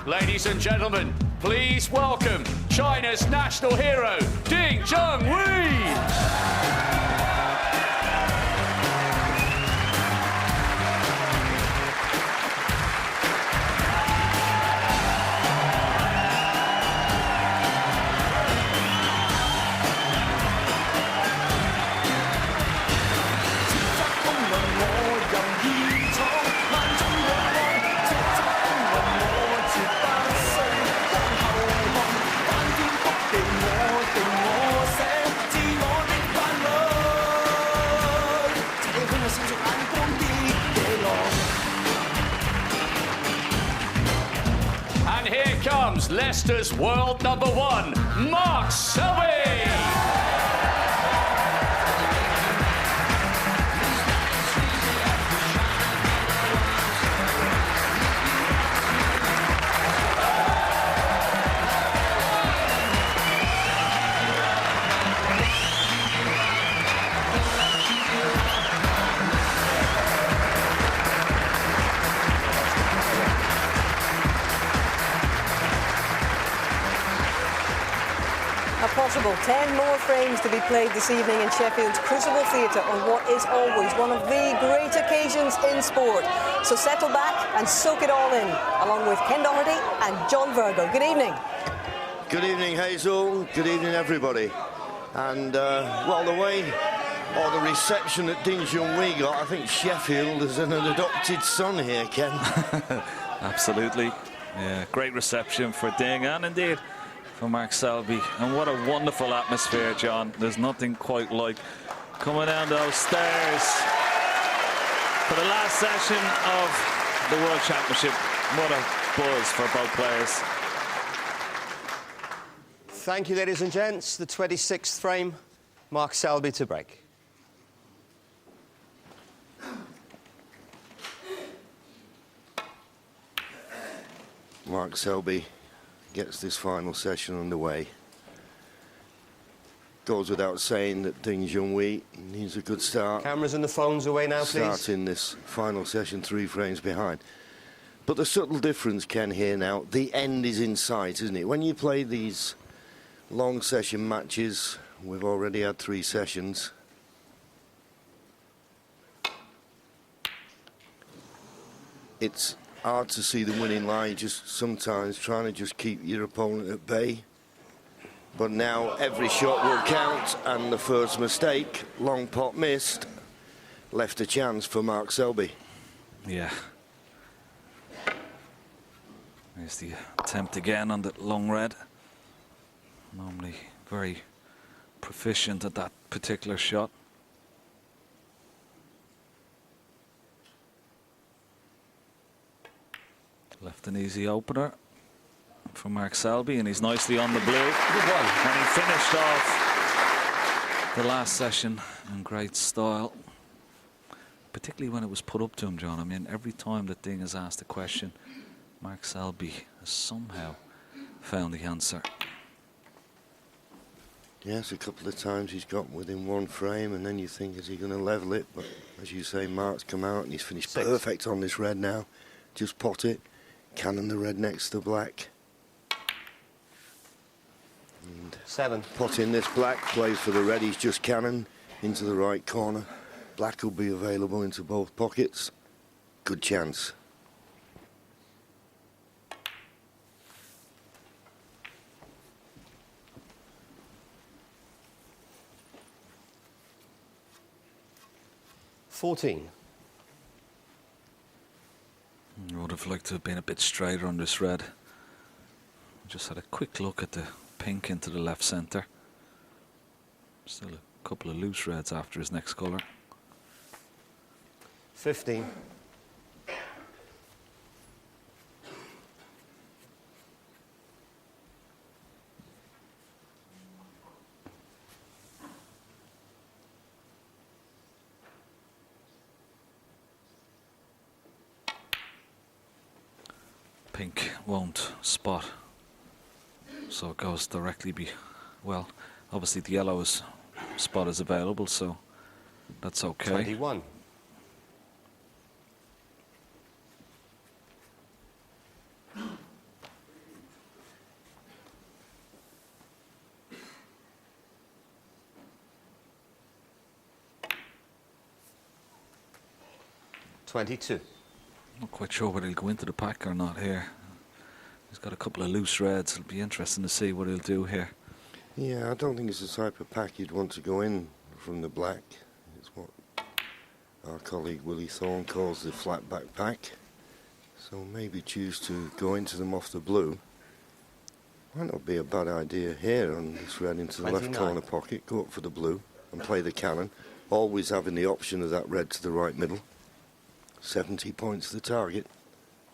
Ladies and gentlemen, please welcome China's national hero, Ding Junhui. And here comes Leicester's world #1, Mark Selby. A possible 10 more frames to be played this evening in Sheffield's Crucible Theatre on what is always one of the great occasions in sport. So settle back and soak it all in, along with Ken Doherty and John Virgo. Good evening. Good evening, Hazel. Good evening, everybody. And, well, the way, or the reception that Ding Junhui got, I think Sheffield is an adopted son here, Ken. Absolutely. Yeah, great reception for Ding and indeed for Mark Selby. And what a wonderful atmosphere, John. There's nothing quite like coming down those stairs for the last session of the World Championship. What a buzz for both players. Thank you, ladies and gents. The 26th frame, Mark Selby to break. Mark Selby gets this final session underway. Goes without saying that Ding Junhui needs a good start. Cameras and the phones away now, please. Starting this final session 3 frames behind. But the subtle difference, Ken, here now, the end is in sight, isn't it? When you play these long session matches, we've already had 3 sessions. It's hard to see the winning line, just sometimes trying to just keep your opponent at bay. But now every shot will count, and the first mistake, long pot missed, left a chance for Mark Selby. Yeah. There's the attempt again on the long red. Normally very proficient at that particular shot. Left an easy opener for Mark Selby, and he's nicely on the blue. Good one. And he finished off the last session in great style, particularly when it was put up to him, John. I mean, every time that Ding has asked a question, Mark Selby has somehow found the answer. Yes, a couple of times he's got within 1 frame, and then you think, is he going to level it? But as you say, Mark's come out and he's finished perfect on this red now. Just pot it, cannon the red next to black. And 7. Potting this black, plays for the red, he's just cannon into the right corner. Black will be available into both pockets. Good chance. $14. I would have liked to have been a bit straighter on this red. Just had a quick look at the pink into the left centre. Still a couple of loose reds after his next colour. 15. Pink won't spot, so it goes directly well, obviously the yellow's spot is available, so that's okay. 21. 22. Not quite sure whether he'll go into the pack or not here. He's got a couple of loose reds. It'll be interesting to see what he'll do here. Yeah, I don't think it's the type of pack you'd want to go in from the black. It's what our colleague Willie Thorne calls the flat back pack. So maybe choose to go into them off the blue. Might not be a bad idea here on this red into the 29. left corner pocket. Go up for the blue and play the cannon. Always having the option of that red to the right middle. 70 points the target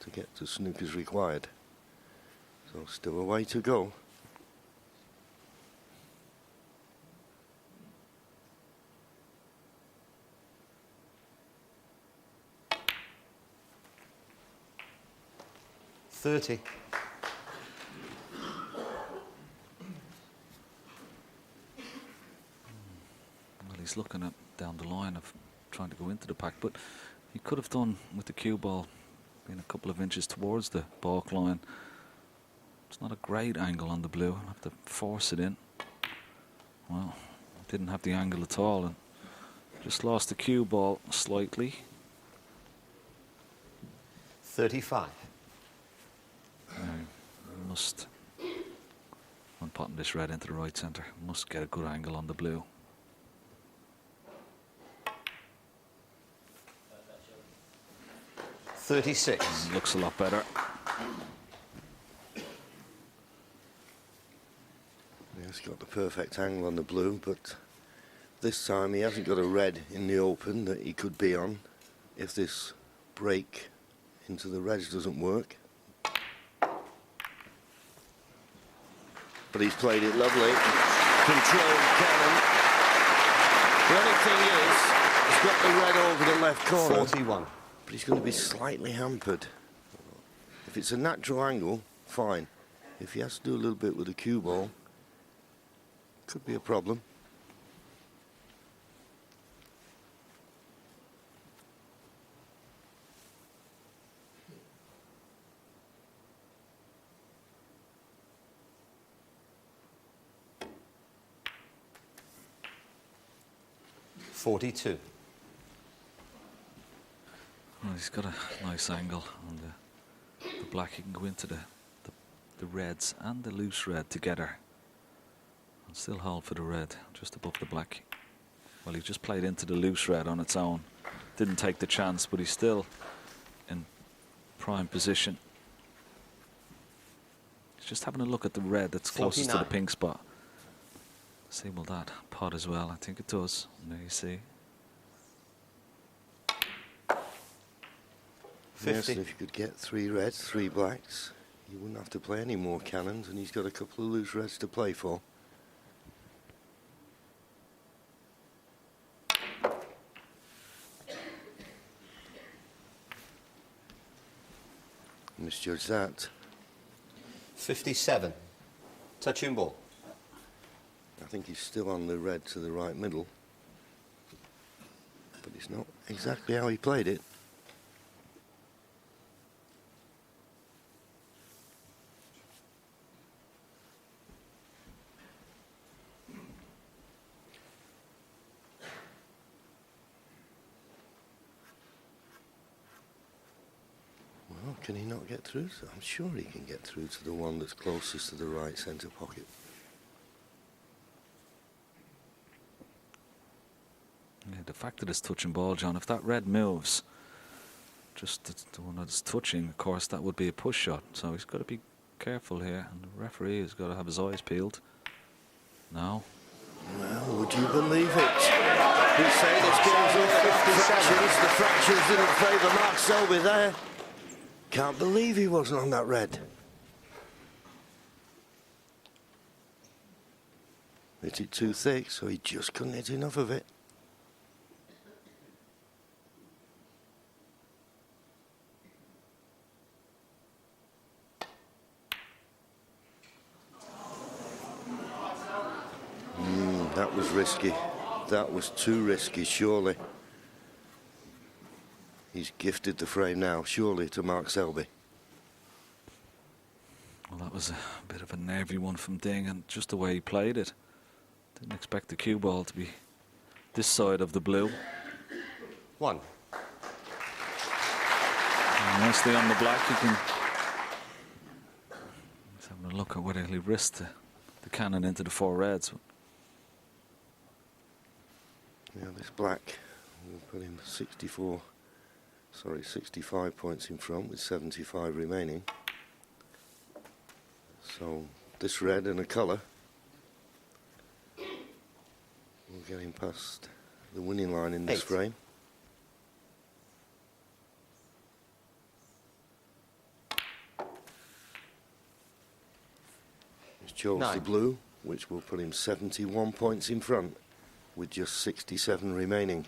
to get to snooker's required. So still a way to go. $30. Well, he's looking at down the line of trying to go into the pack, but he could have done with the cue ball being a couple of inches towards the balk line. It's not a great angle on the blue. I'll have to force it in. Well, didn't have the angle at all and just lost the cue ball slightly. 35. Must, when potting this red into the right centre, must get a good angle on the blue. $36. Looks a lot better. He's got the perfect angle on the blue, but this time he hasn't got a red in the open that he could be on if this break into the reds doesn't work. But he's played it lovely. Controlled cannon. The only thing is, he's got the red over the left corner. 41. But he's going to be slightly hampered. If it's a natural angle, fine. If he has to do a little bit with the cue ball, could be a problem. $42. Well, he's got a nice angle on the black. He can go into the reds and the loose red together and still hold for the red just above the black. Well, he just played into the loose red on its own. Didn't take the chance, but he's still in prime position. He's just having a look at the red that's closest to the 49. pink spot. See, will that pot as well? I think it does. And there you see. 50. Yes, and if you could get 3 reds, 3 blacks, you wouldn't have to play any more cannons, and he's got a couple of loose reds to play for. Misjudged that. 57. Touching ball. I think he's still on the red to the right middle, but it's not exactly how he played it. Well, can he not get through? I'm sure he can get through to the one that's closest to the right centre pocket. Yeah, the fact that it's touching ball, John, if that red moves, just the one that's touching, of course, that would be a push shot. So he's got to be careful here, and the referee has got to have his eyes peeled. No. Well, would you believe it? We say this game's all fractions. The fractions didn't favour Mark Selby there. Can't believe he wasn't on that red. Hit it too thick, so he just couldn't hit enough of it. That was risky. That was too risky, surely. He's gifted the frame now, surely, to Mark Selby. Well, that was a bit of a nervy one from Ding, and just the way he played it. Didn't expect the cue ball to be this side of the blue. 1. Nicely on the black. You can. Let's have a look at whether he'll risk the cannon into the 4 reds. Yeah, this black will put him 65 points in front with 75 remaining. So this red and a colour will get him past the winning line in this frame. He's chose the blue, which will put him 71 points in front with just 67 remaining.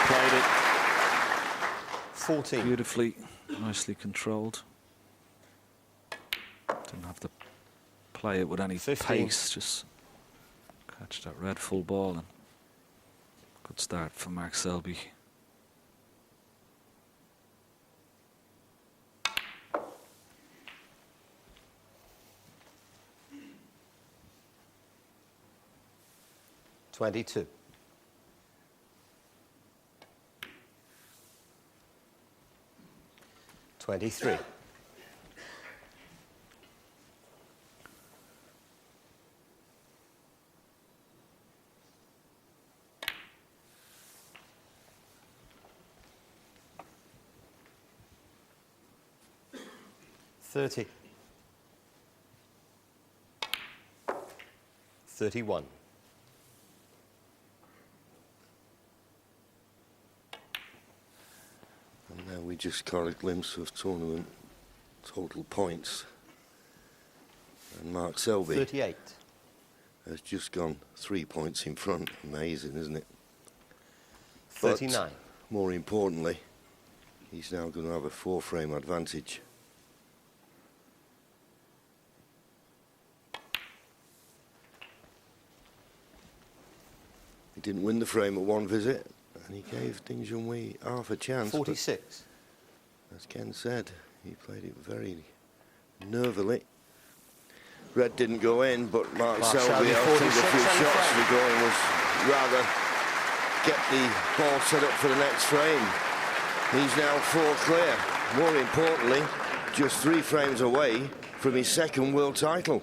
Played it 14. beautifully, nicely controlled. Didn't have to play it with any 15. pace, just catch that red full ball, and good start for Mark Selby. $22. 23. $30. 31. And now we just got a glimpse of tournament total points. And Mark Selby 38. has just gone 3 points in front. Amazing, isn't it? 39. But more importantly, he's now going to have a 4-frame advantage. He didn't win the frame at one visit, and he gave Ding Junhui half a chance. 46. As Ken said, he played it very nervily. Red didn't go in, but Mark Selby, I think a few shots to go in was rather get the ball set up for the next frame. He's now 4 clear. More importantly, just 3 frames away from his 2nd world title.